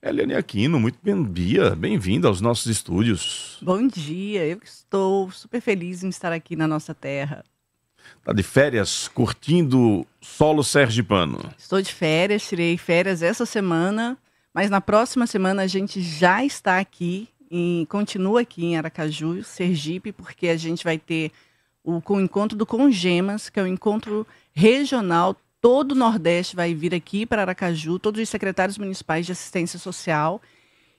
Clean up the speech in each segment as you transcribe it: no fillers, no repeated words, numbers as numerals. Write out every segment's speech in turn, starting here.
Eliane Aquino, muito bem-vinda aos nossos estúdios. Bom dia, eu estou super feliz em estar aqui na nossa terra. Tá de férias, curtindo solo sergipano. Estou de férias, tirei férias essa semana, mas na próxima semana a gente já está aqui, continua aqui em Aracaju, Sergipe, porque a gente vai ter o encontro do Congemas, que é um encontro regional. Todo o Nordeste vai vir aqui para Aracaju, todos os secretários municipais de assistência social.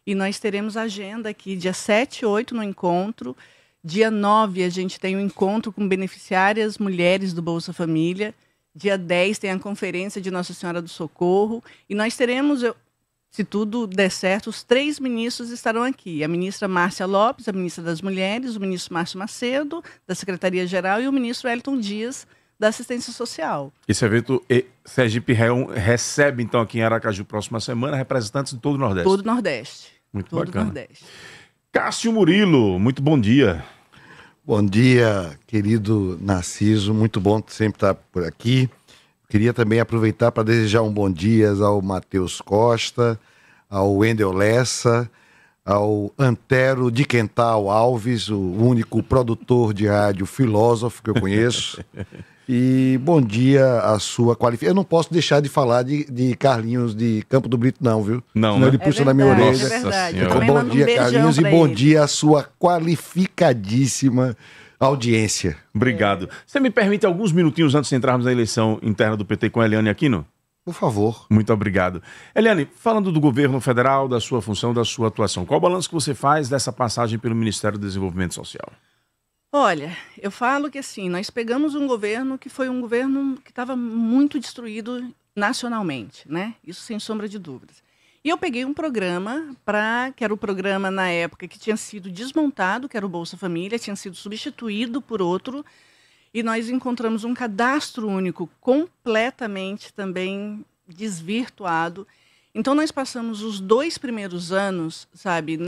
E nós teremos agenda aqui, dia 7 e 8 no encontro. Dia 9 a gente tem um encontro com beneficiárias mulheres do Bolsa Família. Dia 10 tem a conferência de Nossa Senhora do Socorro. E nós teremos, se tudo der certo, os 3 ministros estarão aqui. A ministra Márcia Lopes, a ministra das Mulheres, o ministro Márcio Macedo, da Secretaria-Geral, e o ministro Wellington Dias, da assistência social. Esse evento, Sergipe recebe, então, aqui em Aracaju, próxima semana, representantes de todo o Nordeste. Todo o Nordeste. Muito todo bacana. Nordeste. Cássio Murilo, muito bom dia. Bom dia, querido Narciso, muito bom sempre estar por aqui. Queria também aproveitar para desejar um bom dia ao Matheus Costa, ao Wendel Lessa, ao Antero de Quental Alves, o único produtor de rádio filósofo que eu conheço. E bom dia à sua qualificação. Eu não posso deixar de falar de Carlinhos de Campo do Brito, não, viu? Não, senão ele puxa na minha orelha. É verdade. Bom dia, Carlinhos, e bom dia à sua qualificadíssima audiência. Obrigado. Você me permite alguns minutinhos antes de entrarmos na eleição interna do PT com a Eliane Aquino? Por favor. Muito obrigado. Eliane, falando do governo federal, da sua função, da sua atuação, qual o balanço que você faz dessa passagem pelo Ministério do Desenvolvimento Social? Olha, eu falo que assim, nós pegamos um governo que foi um governo que estava muito destruído nacionalmente, né? Isso sem sombra de dúvidas. E eu peguei um programa, que era o programa na época que tinha sido desmontado, que era o Bolsa Família, tinha sido substituído por outro, e nós encontramos um cadastro único completamente também desvirtuado. Então nós passamos os 2 primeiros anos, sabe,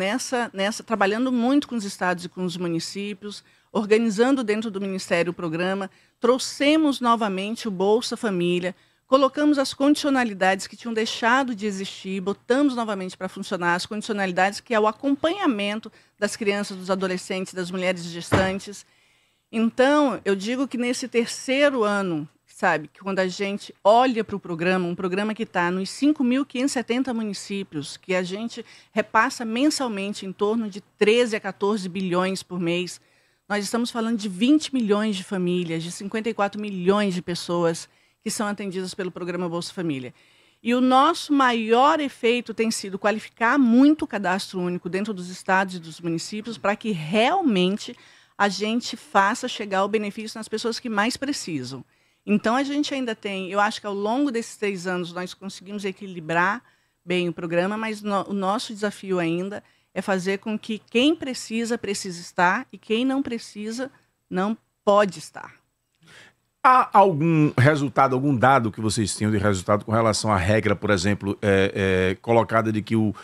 trabalhando muito com os estados e com os municípios, organizando dentro do Ministério o programa, trouxemos novamente o Bolsa Família, colocamos as condicionalidades que tinham deixado de existir, botamos novamente para funcionar as condicionalidades que é o acompanhamento das crianças, dos adolescentes, das mulheres gestantes. Então, eu digo que nesse 3º ano, sabe, que quando a gente olha para o programa, um programa que está nos 5.570 municípios, que a gente repassa mensalmente em torno de 13 a 14 bilhões por mês, nós estamos falando de 20 milhões de famílias, de 54 milhões de pessoas que são atendidas pelo programa Bolsa Família. E o nosso maior efeito tem sido qualificar muito o cadastro único dentro dos estados e dos municípios para que realmente a gente faça chegar o benefício nas pessoas que mais precisam. Então, a gente ainda tem, eu acho que ao longo desses 3 anos nós conseguimos equilibrar bem o programa, mas o nosso desafio ainda é fazer com que quem precisa estar e quem não precisa não pode estar. Há algum resultado, algum dado que vocês tenham de resultado com relação à regra, por exemplo, colocada de que o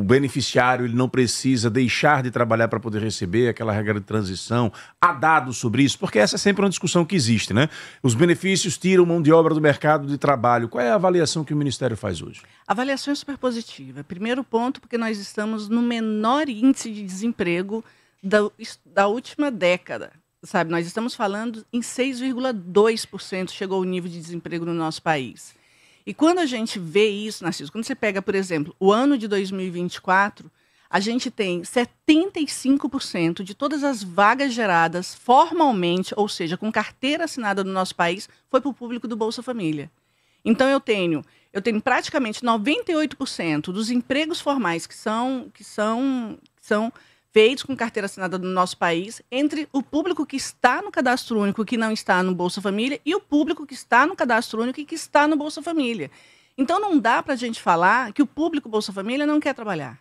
beneficiário ele não precisa deixar de trabalhar para poder receber aquela regra de transição? Há dados sobre isso? Porque essa é sempre uma discussão que existe, né? Os benefícios tiram mão de obra do mercado de trabalho. Qual é a avaliação que o Ministério faz hoje? A avaliação é super positiva. Primeiro ponto, porque nós estamos no menor índice de desemprego da última década. Sabe, nós estamos falando em 6,2% chegou o nível de desemprego no nosso país. E quando a gente vê isso, Narciso, quando você pega, por exemplo, o ano de 2024, a gente tem 75% de todas as vagas geradas formalmente, ou seja, com carteira assinada no nosso país, foi para o público do Bolsa Família. Então eu tenho praticamente 98% dos empregos formais que são feitos com carteira assinada no nosso país, entre o público que está no cadastro único que não está no Bolsa Família e o público que está no cadastro único e que está no Bolsa Família. Então não dá para a gente falar que o público Bolsa Família não quer trabalhar.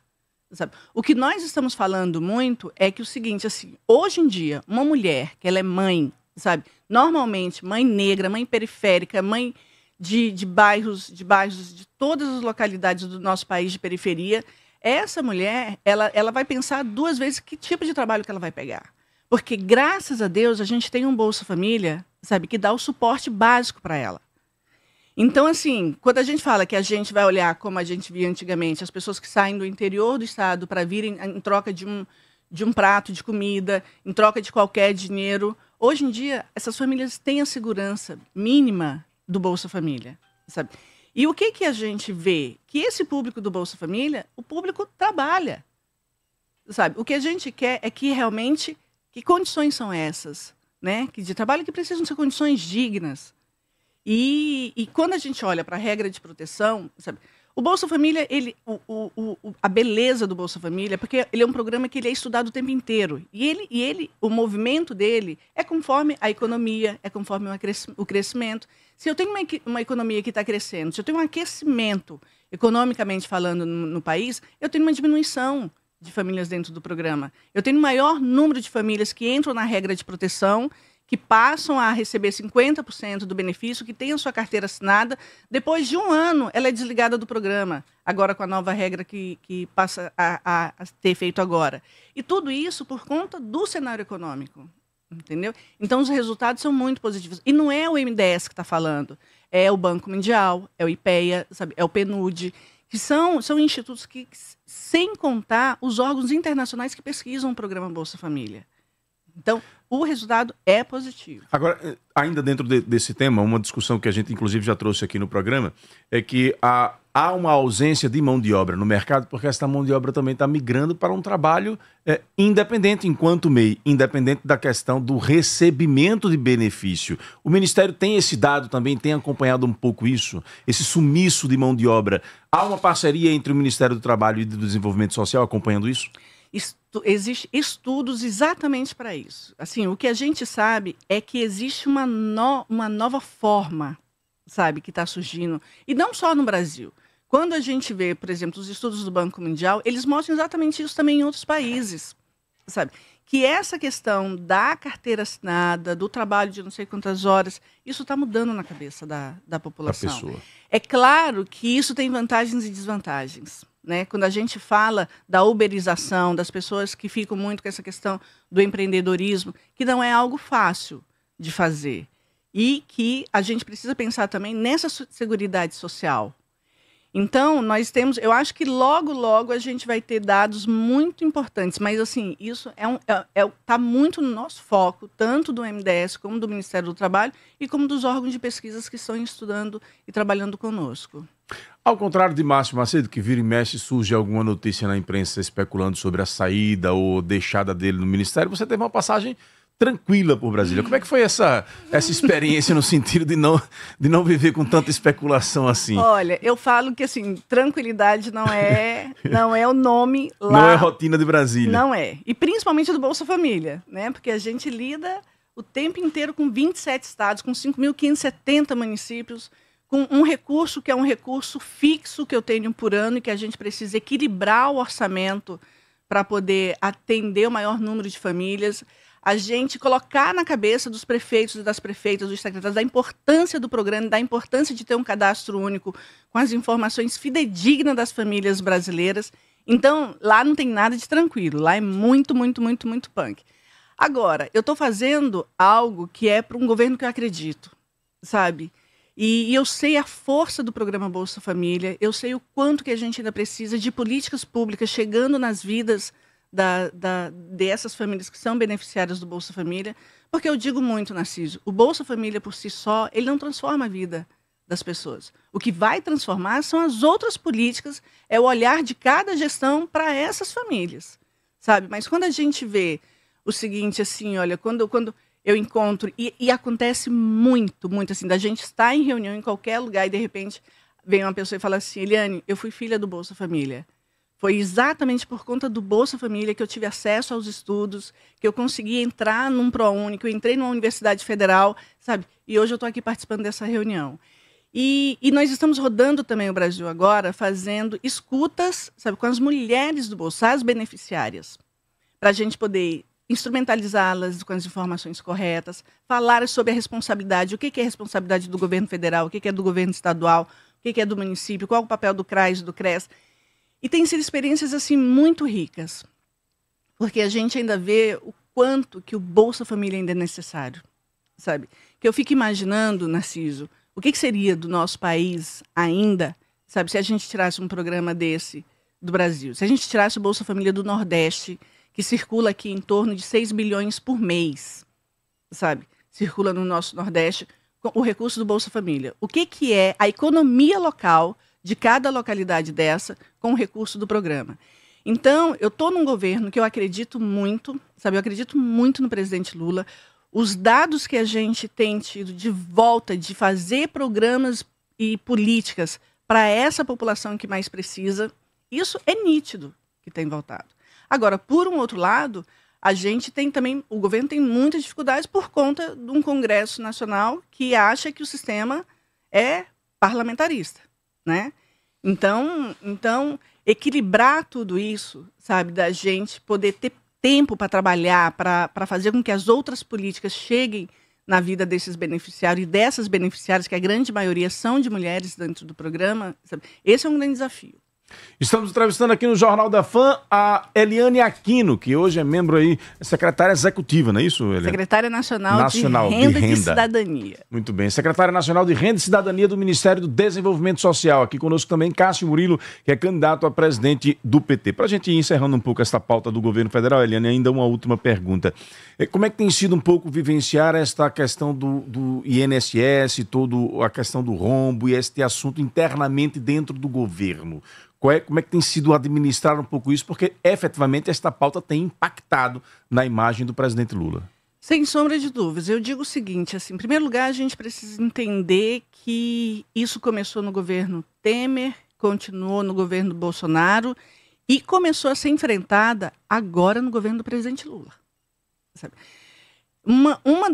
Sabe? O que nós estamos falando muito é que o seguinte, assim, hoje em dia, uma mulher que ela é mãe, sabe, normalmente mãe negra, mãe periférica, mãe de bairros de todas as localidades do nosso país de periferia, essa mulher, ela vai pensar 2 vezes que tipo de trabalho que ela vai pegar. Porque, graças a Deus, a gente tem um Bolsa Família, sabe, que dá o suporte básico para ela. Então, assim, quando a gente fala que a gente vai olhar como a gente via antigamente, as pessoas que saem do interior do estado para virem em troca de um prato de comida, em troca de qualquer dinheiro, hoje em dia, essas famílias têm a segurança mínima do Bolsa Família, sabe? E o que a gente vê? Que esse público do Bolsa Família, o público trabalha, sabe? O que a gente quer é que realmente, que condições são essas, né? Que de trabalho que precisam ser condições dignas. E quando a gente olha para a regra de proteção, sabe? O Bolsa Família, a beleza do Bolsa Família é porque ele é um programa que ele é estudado o tempo inteiro. E o movimento dele é conforme a economia, é conforme o crescimento. Se eu tenho uma economia que está crescendo, se eu tenho um aquecimento economicamente falando no país, eu tenho uma diminuição de famílias dentro do programa. Eu tenho um maior número de famílias que entram na regra de proteção, que passam a receber 50% do benefício, que tem a sua carteira assinada. Depois de um ano, ela é desligada do programa, agora com a nova regra que passa a ter feito agora. E tudo isso por conta do cenário econômico, entendeu? Então, os resultados são muito positivos. E não é o MDS que está falando, é o Banco Mundial, é o IPEA, sabe? É o PNUD, que são institutos que, sem contar os órgãos internacionais que pesquisam o programa Bolsa Família. Então, o resultado é positivo. Agora, ainda dentro desse tema, uma discussão que a gente inclusive já trouxe aqui no programa, é que há uma ausência de mão de obra no mercado, porque essa mão de obra também está migrando para um trabalho independente enquanto MEI, independente da questão do recebimento de benefício. O Ministério tem esse dado também, tem acompanhado um pouco isso, esse sumiço de mão de obra. Há uma parceria entre o Ministério do Trabalho e do Desenvolvimento Social acompanhando isso? Existem estudos exatamente para isso. Assim, o que a gente sabe é que existe uma nova forma, sabe, que está surgindo. E não só no Brasil. Quando a gente vê, por exemplo, os estudos do Banco Mundial, eles mostram exatamente isso também em outros países, sabe? Que essa questão da carteira assinada, do trabalho de não sei quantas horas, isso está mudando na cabeça da população. Da pessoa. É claro que isso tem vantagens e desvantagens. Né? Quando a gente fala da uberização, das pessoas que ficam muito com essa questão do empreendedorismo, que não é algo fácil de fazer. E que a gente precisa pensar também nessa seguridade social. Então, nós temos, eu acho que logo a gente vai ter dados muito importantes, mas assim, isso tá muito no nosso foco, tanto do MDS como do Ministério do Trabalho e como dos órgãos de pesquisas que estão estudando e trabalhando conosco. Ao contrário de Márcio Macedo, que vira e mexe, surge alguma notícia na imprensa especulando sobre a saída ou deixada dele no Ministério, você teve uma passagem tranquila por Brasília. Como é que foi essa experiência no sentido de não viver com tanta especulação assim? Olha, eu falo que assim, tranquilidade não é o nome lá. Não é rotina de Brasília. Não é. E principalmente do Bolsa Família, né? Porque a gente lida o tempo inteiro com 27 estados, com 5.570 municípios, com um recurso que é um recurso fixo que eu tenho por ano e que a gente precisa equilibrar o orçamento para poder atender o maior número de famílias. A gente colocar na cabeça dos prefeitos e das prefeitas, dos secretários, da importância do programa, da importância de ter um cadastro único com as informações fidedignas das famílias brasileiras. Então, lá não tem nada de tranquilo. Lá é muito, muito, muito, muito punk. Agora, eu estou fazendo algo que é para um governo que eu acredito, sabe? E eu sei a força do programa Bolsa Família, eu sei o quanto que a gente ainda precisa de políticas públicas chegando nas vidas dessas famílias que são beneficiárias do Bolsa Família, porque eu digo muito, Narciso, o Bolsa Família por si só, ele não transforma a vida das pessoas. O que vai transformar são as outras políticas, é o olhar de cada gestão para essas famílias, sabe? Mas quando a gente vê o seguinte, assim, olha, quando eu encontro, e acontece muito, muito assim, da gente estar em reunião em qualquer lugar e de repente vem uma pessoa e fala assim, Eliane, eu fui filha do Bolsa Família. Foi exatamente por conta do Bolsa Família que eu tive acesso aos estudos, que eu consegui entrar num ProUni, que eu entrei numa universidade federal, sabe? E hoje eu estou aqui participando dessa reunião. E nós estamos rodando também o Brasil agora, fazendo escutas, sabe, com as mulheres do Bolsa, as beneficiárias, para a gente poder instrumentalizá-las com as informações corretas, falar sobre a responsabilidade, o que é a responsabilidade do governo federal, o que é do governo estadual, o que é do município, qual é o papel do CRAS, do CRES. E tem sido experiências assim muito ricas, porque a gente ainda vê o quanto que o Bolsa Família ainda é necessário, sabe? Que eu fico imaginando, Narciso, O que seria do nosso país ainda, sabe, se a gente tirasse um programa desse do Brasil? Se a gente tirasse o Bolsa Família do Nordeste, que circula aqui em torno de 6 bilhões por mês, sabe? Circula no nosso Nordeste com o recurso do Bolsa Família. O que é a economia local de cada localidade dessa com o recurso do programa? Então, eu estou num governo que eu acredito muito, sabe? Eu acredito muito no presidente Lula. Os dados que a gente tem tido de volta de fazer programas e políticas para essa população que mais precisa, isso é nítido que tem voltado. Agora, por um outro lado, a gente tem também, o governo tem muitas dificuldades por conta de um Congresso Nacional que acha que o sistema é parlamentarista, né? Então, equilibrar tudo isso, sabe, da gente poder ter tempo para trabalhar, para fazer com que as outras políticas cheguem na vida desses beneficiários e dessas beneficiárias, que a grande maioria são de mulheres dentro do programa, sabe? Esse é um grande desafio. Estamos entrevistando aqui no Jornal da Fã a Eliane Aquino, que hoje é membro aí, secretária executiva, não é isso, Eliane? Secretária Nacional de Renda e Cidadania. Muito bem. Secretária Nacional de Renda e Cidadania do Ministério do Desenvolvimento Social. Aqui conosco também Cássio Murilo, que é candidato a presidente do PT. Para a gente ir encerrando um pouco esta pauta do governo federal, Eliane, ainda uma última pergunta. Como é que tem sido um pouco vivenciar esta questão do INSS, toda a questão do rombo e este assunto internamente dentro do governo? Como é que tem sido administrar um pouco isso? Porque, efetivamente, esta pauta tem impactado na imagem do presidente Lula. Sem sombra de dúvidas. Eu digo o seguinte, assim, em primeiro lugar, a gente precisa entender que isso começou no governo Temer, continuou no governo Bolsonaro e começou a ser enfrentada agora no governo do presidente Lula. Sabe? Uma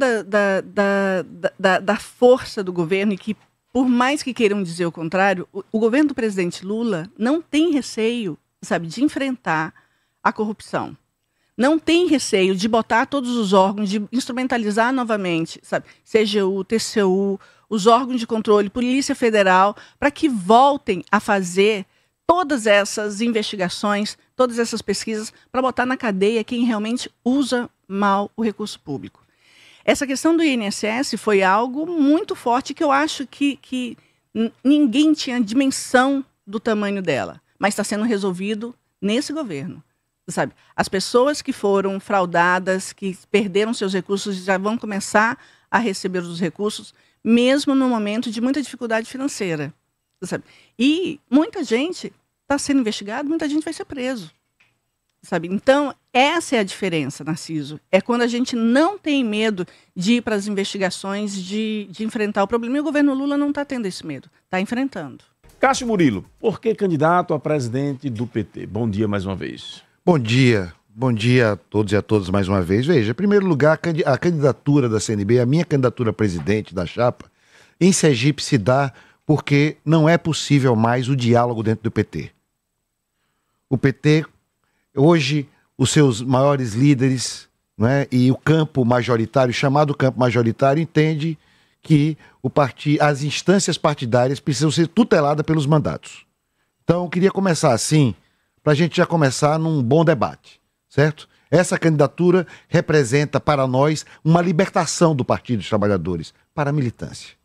da força do governo, e que por mais que queiram dizer o contrário, o governo do presidente Lula não tem receio, sabe, de enfrentar a corrupção. Não tem receio de botar todos os órgãos, de instrumentalizar novamente, sabe, CGU, TCU, os órgãos de controle, Polícia Federal, para que voltem a fazer todas essas investigações, todas essas pesquisas, para botar na cadeia quem realmente usa mal o recurso público. Essa questão do INSS foi algo muito forte que eu acho que ninguém tinha dimensão do tamanho dela, mas está sendo resolvido nesse governo, sabe? As pessoas que foram fraudadas, que perderam seus recursos, já vão começar a receber os recursos, mesmo no momento de muita dificuldade financeira, sabe? E muita gente está sendo investigada, muita gente vai ser preso. Sabe? Então, essa é a diferença, Narciso. É quando a gente não tem medo de ir para as investigações, de enfrentar o problema. E o governo Lula não está tendo esse medo, está enfrentando. Cássio Murilo, por que candidato a presidente do PT? Bom dia mais uma vez. Bom dia a todos e a todas mais uma vez. Veja, em primeiro lugar, a candidatura da CNB, a minha candidatura a presidente da chapa, em Sergipe se dá porque não é possível mais o diálogo dentro do PT. O PT... Hoje, os seus maiores líderes, não é, e o campo majoritário, chamado campo majoritário, entende que as instâncias partidárias precisam ser tuteladas pelos mandatos. Então, eu queria começar assim, para a gente já começar num bom debate, certo? Essa candidatura representa para nós uma libertação do Partido dos Trabalhadores para a militância.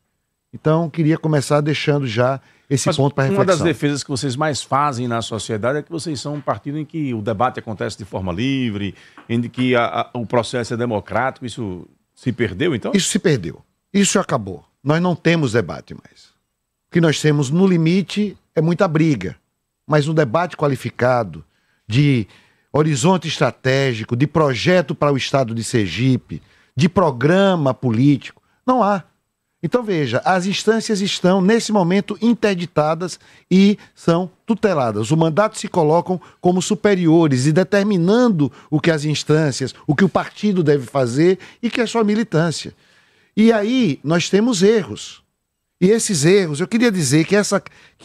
Então, queria começar deixando já esse ponto para reflexão. Uma das defesas que vocês mais fazem na sociedade é que vocês são um partido em que o debate acontece de forma livre, em que o processo é democrático. Isso se perdeu, então? Isso se perdeu. Isso acabou. Nós não temos debate mais. O que nós temos no limite é muita briga. Mas um debate qualificado, de horizonte estratégico, de projeto para o estado de Sergipe, de programa político, não há. Então veja, as instâncias estão nesse momento interditadas e são tuteladas. Os mandatos se colocam como superiores e determinando o que as instâncias, o que o partido deve fazer e que é sua militância. E aí nós temos erros. E esses erros, eu queria dizer que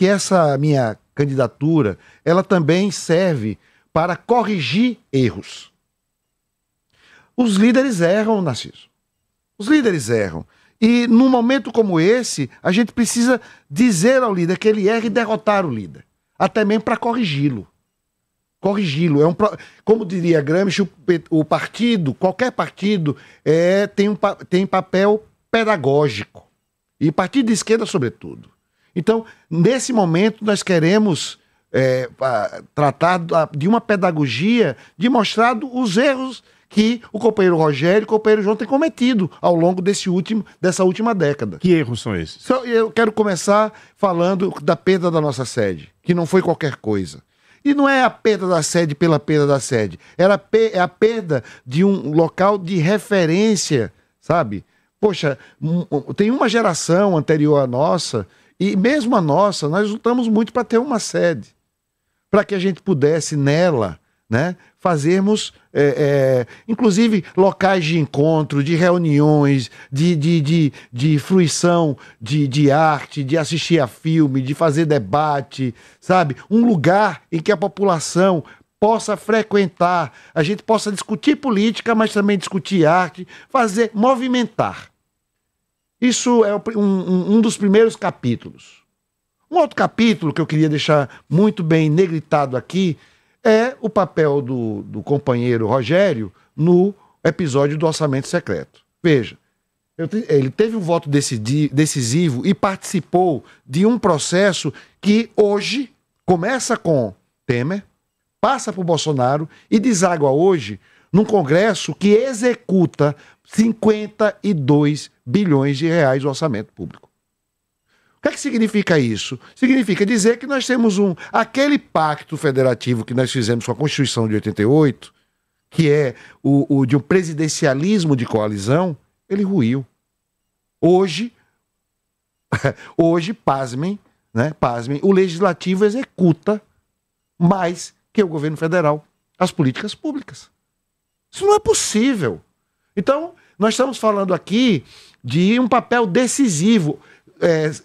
essa minha candidatura, ela também serve para corrigir erros. Os líderes erram, Narciso. Os líderes erram. E num momento como esse, a gente precisa dizer ao líder que ele erra e derrotar o líder. Até mesmo para corrigi-lo. Corrigi-lo. Como diria Gramsci, o partido, qualquer partido, tem papel pedagógico. E partido de esquerda, sobretudo. Então, nesse momento, nós queremos tratar de uma pedagogia de mostrar os erros que o companheiro Rogério e o companheiro João têm cometido ao longo dessa última década. Que erros são esses? Eu quero começar falando da perda da nossa sede, que não foi qualquer coisa. E não é a perda da sede pela perda da sede, é a perda de um local de referência, sabe? Poxa, tem uma geração anterior à nossa, e mesmo a nossa, nós lutamos muito para ter uma sede, para que a gente pudesse nela, né, fazermos, inclusive, locais de encontro, de reuniões, de fruição de arte, de assistir a filme, de fazer debate, sabe? Um lugar em que a população possa frequentar, a gente possa discutir política, mas também discutir arte, movimentar. Isso é um dos primeiros capítulos. Um outro capítulo que eu queria deixar muito bem negritado aqui é o papel do companheiro Rogério no episódio do orçamento secreto. Veja, ele teve um voto decisivo e participou de um processo que hoje começa com Temer, passa por Bolsonaro e deságua hoje num Congresso que executa 52 bilhões de reais do orçamento público. O que é que significa isso? Significa dizer que nós temos aquele pacto federativo que nós fizemos com a Constituição de 88, que é o de um presidencialismo de coalizão, ele ruiu. Hoje, pasmem, né? Pasmem, o Legislativo executa mais que o governo federal as políticas públicas. Isso não é possível. Então, nós estamos falando aqui de um papel decisivo,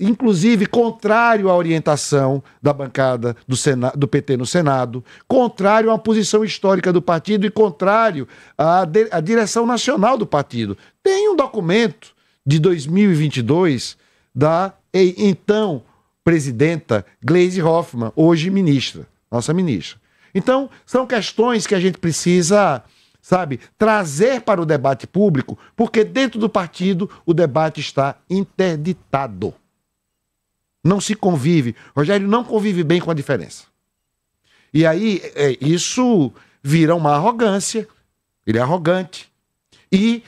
inclusive contrário à orientação da bancada do PT no Senado, contrário à posição histórica do partido e contrário à direção nacional do partido. Tem um documento de 2022 da então presidenta Gleisi Hoffmann, hoje ministra, nossa ministra. Então, são questões que a gente precisa, sabe, trazer para o debate público, porque dentro do partido o debate está interditado. Não se convive. Rogério não convive bem com a diferença. E aí, isso vira uma arrogância, ele é arrogante, e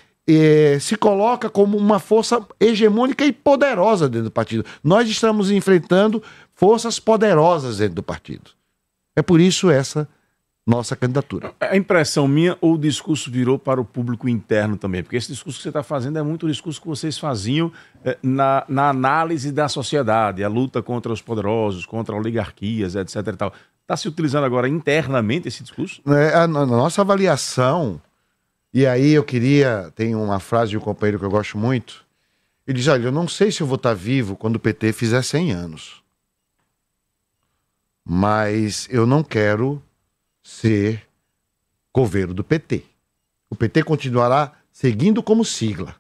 se coloca como uma força hegemônica e poderosa dentro do partido. Nós estamos enfrentando forças poderosas dentro do partido. É por isso essa nossa candidatura. A impressão minha, ou o discurso virou para o público interno também? Porque esse discurso que você está fazendo é muito o discurso que vocês faziam na análise da sociedade, a luta contra os poderosos, contra oligarquias, etc. e tal. Está se utilizando agora internamente esse discurso? A nossa avaliação, e aí tem uma frase de um companheiro que eu gosto muito, ele diz, olha, eu não sei se eu vou estar vivo quando o PT fizer 100 anos, mas eu não quero ser coveiro do PT. O PT continuará seguindo como sigla.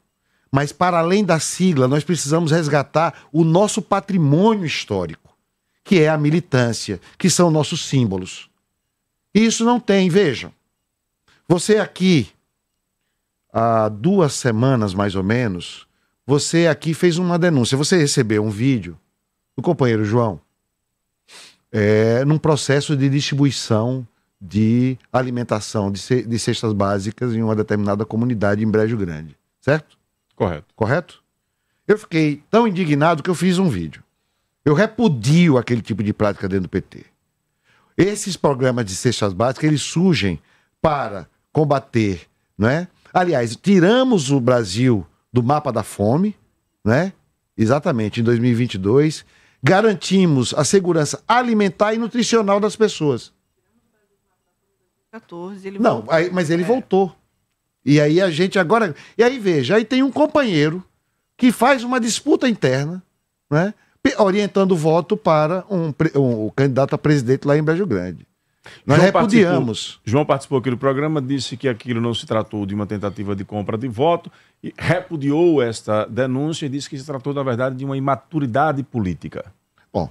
Mas para além da sigla, nós precisamos resgatar o nosso patrimônio histórico, que é a militância, que são nossos símbolos. E isso não tem, vejam. Você aqui, há 2 semanas mais ou menos, você aqui fez uma denúncia. Você recebeu um vídeo do companheiro João num processo de distribuição de alimentação de cestas básicas em uma determinada comunidade em Brejo Grande, certo? Correto. Correto? Eu fiquei tão indignado que eu fiz um vídeo. Eu repudio aquele tipo de prática dentro do PT. Esses programas de cestas básicas, eles surgem para combater, né? Aliás, tiramos o Brasil do mapa da fome, né? Exatamente, em 2022, garantimos a segurança alimentar e nutricional das pessoas. 14, ele não, voltou. Mas ele voltou. E aí a gente agora... E aí, veja, aí tem um companheiro que faz uma disputa interna, né, orientando o voto para o candidato a presidente lá em Brejo Grande. Nós repudiamos. João participou aqui do programa, disse que aquilo não se tratou de uma tentativa de compra de voto, e repudiou esta denúncia e disse que se tratou, na verdade, de uma imaturidade política. Bom,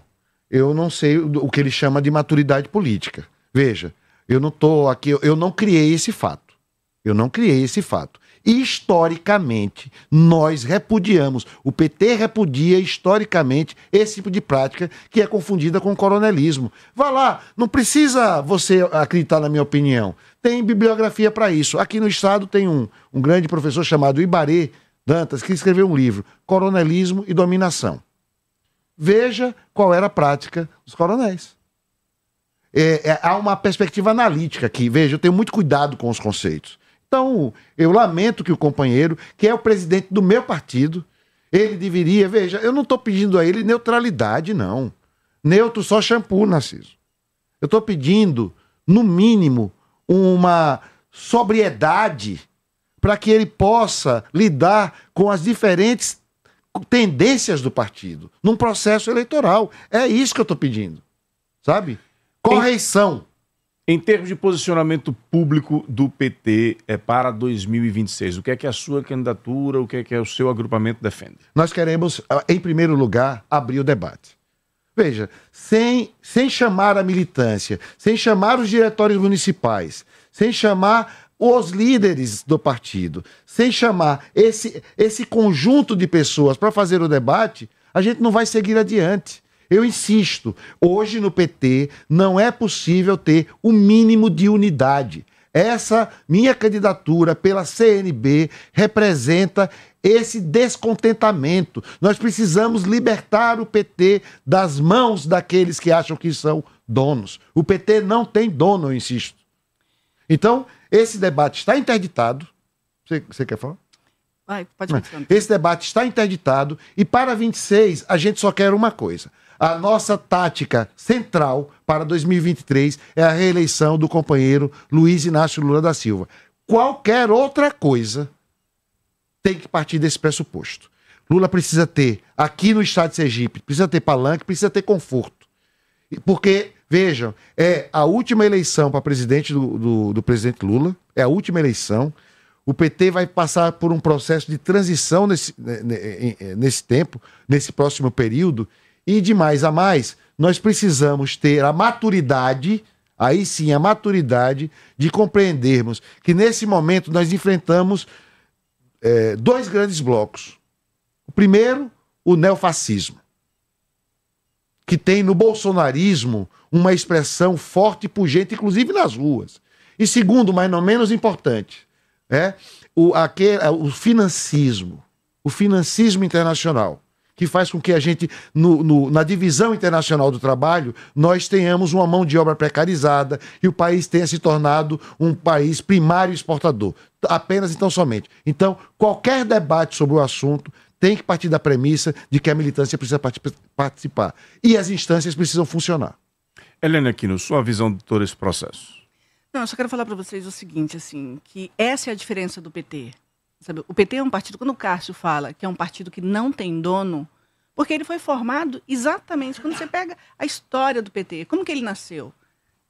eu não sei o que ele chama de maturidade política. Veja, eu não estou aqui, eu não criei esse fato. Eu não criei esse fato. Historicamente, nós repudiamos, o PT repudia historicamente esse tipo de prática que é confundida com coronelismo. Vá lá, não precisa você acreditar na minha opinião. Tem bibliografia para isso. Aqui no estado tem um grande professor chamado Ibarê Dantas, que escreveu um livro, Coronelismo e Dominação. Veja qual era a prática dos coronéis. Há uma perspectiva analítica aqui. Veja, eu tenho muito cuidado com os conceitos. Então, eu lamento que o companheiro, que é o presidente do meu partido, ele deveria... Veja, eu não estou pedindo a ele neutralidade, não. Neutro só shampoo, Narciso. Eu estou pedindo, no mínimo, uma sobriedade para que ele possa lidar com as diferentes tendências do partido num processo eleitoral. É isso que eu estou pedindo, sabe? Correção. Em termos de posicionamento público do PT para 2026, o que é que a sua candidatura, o que é o seu agrupamento defende? Nós queremos, em primeiro lugar, abrir o debate. Veja, sem chamar a militância, sem chamar os diretórios municipais, sem chamar os líderes do partido, sem chamar esse conjunto de pessoas para fazer o debate, a gente não vai seguir adiante. Eu insisto, hoje no PT não é possível ter o mínimo de unidade. Essa minha candidatura pela CNB representa esse descontentamento. Nós precisamos libertar o PT das mãos daqueles que acham que são donos. O PT não tem dono, eu insisto. Então, esse debate está interditado. Você quer falar? Pode continuar. Esse debate está interditado e para 26 a gente só quer uma coisa. A nossa tática central para 2023 é a reeleição do companheiro Luiz Inácio Lula da Silva. Qualquer outra coisa tem que partir desse pressuposto. Lula precisa ter, aqui no estado de Sergipe, precisa ter palanque, precisa ter conforto. Porque, vejam, é a última eleição para presidente do presidente Lula, é a última eleição. O PT vai passar por um processo de transição nesse tempo, nesse próximo período. E de mais a mais, nós precisamos ter a maturidade, aí sim, a maturidade de compreendermos que nesse momento nós enfrentamos dois grandes blocos. O primeiro, o neofascismo, que tem no bolsonarismo uma expressão forte e pungente, inclusive nas ruas. E segundo, mas não menos importante, o financismo internacional, que faz com que a gente, na divisão internacional do trabalho, nós tenhamos uma mão de obra precarizada e o país tenha se tornado um país primário exportador. Apenas então somente. Então, qualquer debate sobre o assunto tem que partir da premissa de que a militância precisa participar. E as instâncias precisam funcionar. Helena Aquino, sua visão de todo esse processo? Não, eu só quero falar para vocês o seguinte, assim, que essa é a diferença do PT. Sabe, o PT é um partido, quando o Cássio fala que é um partido que não tem dono, porque ele foi formado exatamente, quando você pega a história do PT, como que ele nasceu?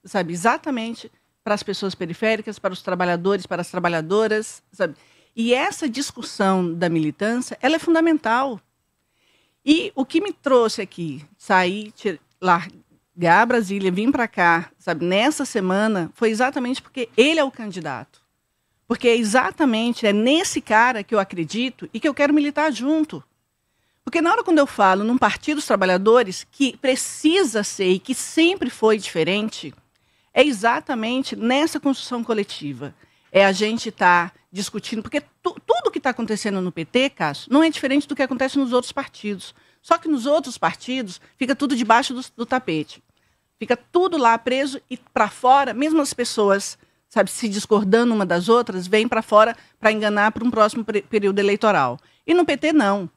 Sabe, exatamente para as pessoas periféricas, para os trabalhadores, para as trabalhadoras, sabe? E essa discussão da militância, ela é fundamental. E o que me trouxe aqui, sair, largar Brasília, vir para cá, sabe, nessa semana, foi exatamente porque ele é o candidato. Porque é nesse cara que eu acredito e que eu quero militar junto. Porque na hora quando eu falo num partido dos trabalhadores que precisa ser e que sempre foi diferente, é exatamente nessa construção coletiva. É a gente estar discutindo, porque tudo que está acontecendo no PT, Cássio, não é diferente do que acontece nos outros partidos. Só que nos outros partidos fica tudo debaixo do tapete. Fica tudo lá preso e para fora, mesmo as pessoas, sabe, se discordando uma das outras, vêm para fora para enganar para um próximo período eleitoral. E no PT, não.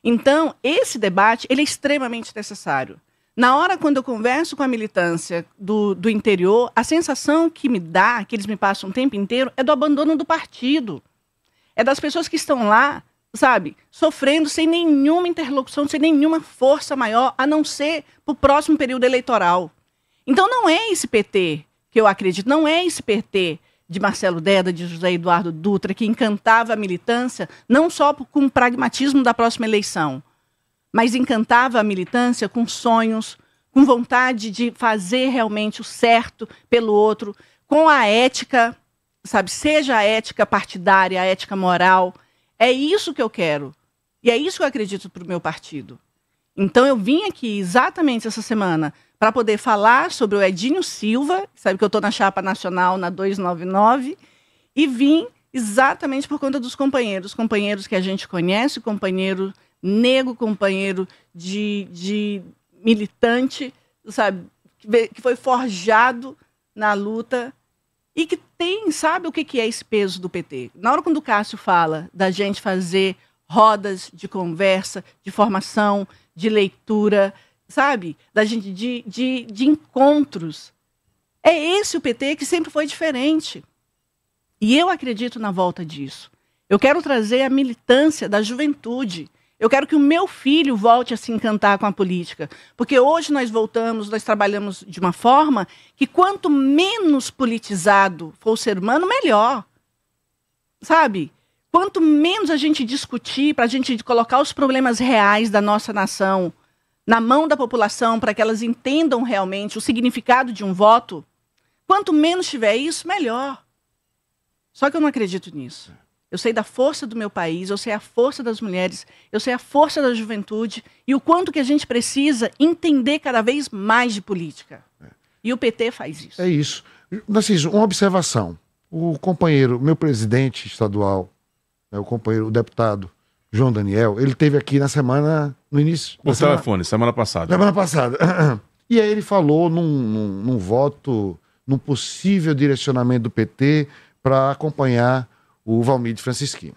Então, esse debate ele é extremamente necessário. Na hora, quando eu converso com a militância do interior, a sensação que me dá, que eles me passam o tempo inteiro, é do abandono do partido. É das pessoas que estão lá, sabe, sofrendo sem nenhuma interlocução, sem nenhuma força maior, a não ser para o próximo período eleitoral. Então, não é esse PT que eu acredito, não é esse PT de Marcelo Deda, de José Eduardo Dutra, que encantava a militância, não só com o pragmatismo da próxima eleição, mas encantava a militância com sonhos, com vontade de fazer realmente o certo pelo outro, com a ética sabe, seja a ética partidária, a ética moral. É isso que eu quero. E é isso que eu acredito para o meu partido. Então eu vim aqui exatamente essa semana para poder falar sobre o Edinho Silva, sabe que eu estou na chapa nacional, na 299, e vim exatamente por conta dos companheiros que a gente conhece, companheiro negro, companheiro de militante, sabe, que foi forjado na luta e que tem, sabe o que é esse peso do PT. Na hora quando o Cássio fala da gente fazer rodas de conversa, de formação, de leitura, sabe, da gente de encontros, é esse o PT que sempre foi diferente. E eu acredito na volta disso. Eu quero trazer a militância da juventude. Eu quero que o meu filho volte a se encantar com a política. Porque hoje nós trabalhamos de uma forma que quanto menos politizado for o ser humano, melhor. Sabe? Quanto menos a gente discutir, para a gente colocar os problemas reais da nossa nação na mão da população, para que elas entendam realmente o significado de um voto, quanto menos tiver isso, melhor. Só que eu não acredito nisso. Eu sei da força do meu país, eu sei a força das mulheres, eu sei a força da juventude e o quanto que a gente precisa entender cada vez mais de política. E o PT faz isso. É isso. Narciso, uma observação. O companheiro, meu presidente estadual, o deputado João Daniel, ele esteve aqui no início... Por telefone, semana passada. Semana passada. E aí ele falou num voto, num possível direcionamento do PT para acompanhar o Valmir Francisquinho.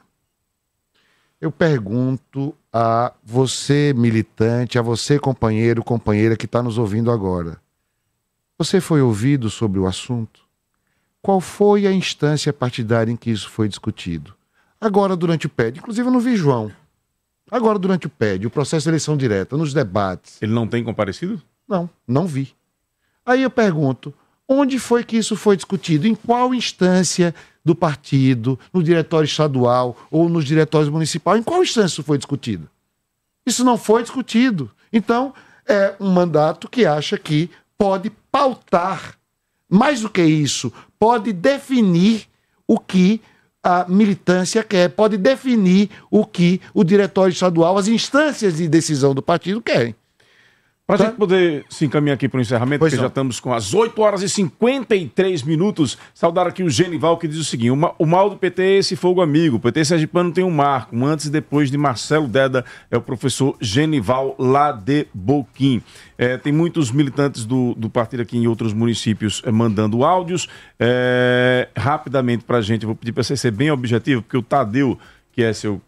Eu pergunto a você, militante, a você, companheiro, companheira que está nos ouvindo agora. Você foi ouvido sobre o assunto? Qual foi a instância partidária em que isso foi discutido? Agora, durante o PED, inclusive eu não vi João. Agora, durante o PED, o processo de eleição direta, nos debates... Ele não tem comparecido? Não vi. Aí eu pergunto, onde foi que isso foi discutido? Em qual instância do partido, no diretório estadual ou nos diretórios municipais? Em qual instância isso foi discutido? Isso não foi discutido. Então, é um mandato que acha que pode pautar, mais do que isso, pode definir o que a militância quer, pode definir o que o diretório estadual, as instâncias de decisão do partido querem. Para a gente poder se encaminhar aqui para o encerramento, porque já estamos com as 8 horas e 53 minutos. Saudar aqui o Genival, que diz o seguinte: o mal do PT é esse fogo amigo. O PT sergipano tem um marco, um antes e depois de Marcelo Deda, é o professor Genival lá de Boquim. Tem muitos militantes do partido aqui em outros municípios mandando áudios. Rapidamente para a gente, eu vou pedir para você ser bem objetivo, porque o Tadeu, que é seu...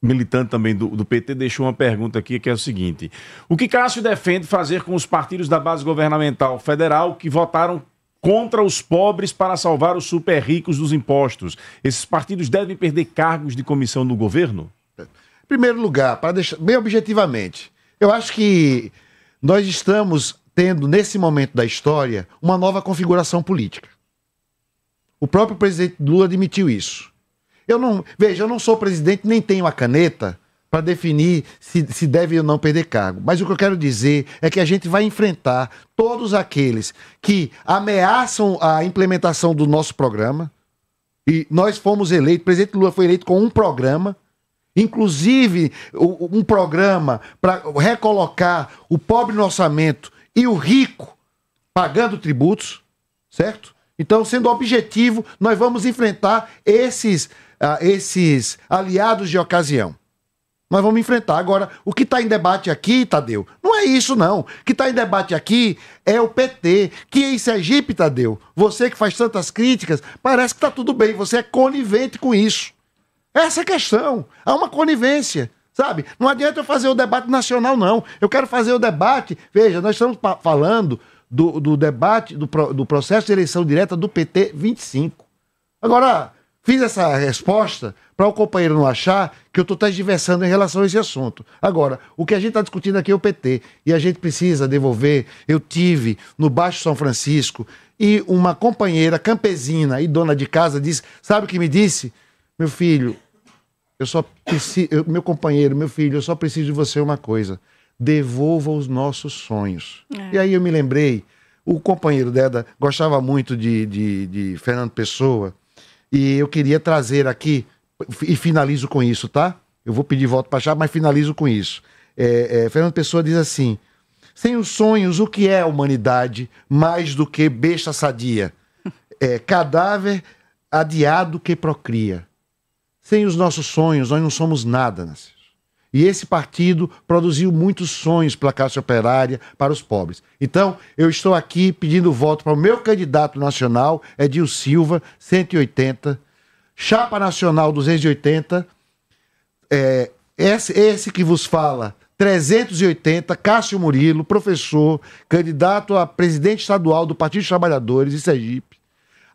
militante também do PT, deixou uma pergunta aqui que é o seguinte: o que Cássio defende fazer com os partidos da base governamental federal que votaram contra os pobres para salvar os super ricos dos impostos? Esses partidos devem perder cargos de comissão no governo? Em primeiro lugar, para deixar bem objetivamente, eu acho que nós estamos tendo, nesse momento da história, uma nova configuração política. O próprio presidente Lula admitiu isso. Eu não sou presidente, nem tenho a caneta para definir se deve ou não perder cargo. Mas o que eu quero dizer é que a gente vai enfrentar todos aqueles que ameaçam a implementação do nosso programa. E nós fomos eleitos, o presidente Lula foi eleito com um programa, inclusive um programa para recolocar o pobre no orçamento e o rico pagando tributos, certo? Então, sendo objetivo, nós vamos enfrentar esses aliados de ocasião. Nós vamos enfrentar. Agora, o que está em debate aqui, Tadeu, não é isso, não. O que está em debate aqui é o PT, que em Sergipe, Tadeu, você que faz tantas críticas, parece que está tudo bem, você é conivente com isso. Essa é a questão. Há uma conivência, sabe? Não adianta eu fazer o debate nacional, não. Eu quero fazer o debate... Veja, nós estamos falando do debate, do processo de eleição direta do PT 25. Agora... Fiz essa resposta para o companheiro não achar que eu estou tergiversando em relação a esse assunto. Agora, o que a gente está discutindo aqui é o PT. E a gente precisa devolver. Eu tive no Baixo São Francisco e uma companheira campesina e dona de casa disse, sabe o que me disse? Meu filho, meu companheiro, meu filho, eu só preciso de você uma coisa. Devolva os nossos sonhos. E aí eu me lembrei, o companheiro Deda gostava muito de Fernando Pessoa, e eu queria trazer aqui, e finalizo com isso, tá? Eu vou pedir voto para Chapa, mas finalizo com isso. Fernando Pessoa diz assim: sem os sonhos, o que é a humanidade mais do que besta sadia? Cadáver adiado que procria. Sem os nossos sonhos, nós não somos nada, Narciso. E esse partido produziu muitos sonhos para a classe operária, para os pobres. Então, eu estou aqui pedindo voto para o meu candidato nacional, Edil Silva, 180, Chapa Nacional 280, esse que vos fala, 380, Cássio Murilo, professor, candidato a presidente estadual do Partido dos Trabalhadores de Sergipe,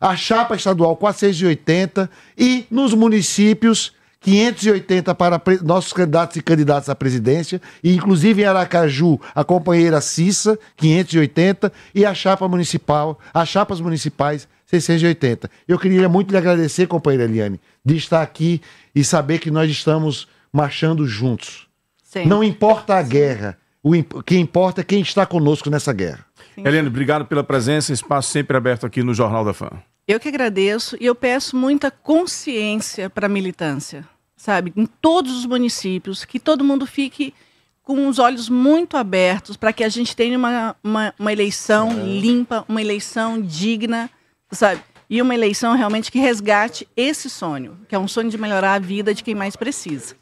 a chapa estadual 480 e nos municípios 580 para nossos candidatos e candidatas à presidência, e inclusive em Aracaju a companheira Cissa, 580, e a chapa municipal, as chapas municipais 680. Eu queria muito lhe agradecer, companheira Eliane, de estar aqui e saber que nós estamos marchando juntos. Sim. Não importa a guerra, o que importa é quem está conosco nessa guerra. Sim. Eliane, obrigado pela presença, espaço sempre aberto aqui no Jornal da Fã. Eu que agradeço e eu peço muita consciência para a militância, sabe? Em todos os municípios, que todo mundo fique com os olhos muito abertos para que a gente tenha uma eleição limpa, uma eleição digna, sabe? E uma eleição realmente que resgate esse sonho, que é um sonho de melhorar a vida de quem mais precisa.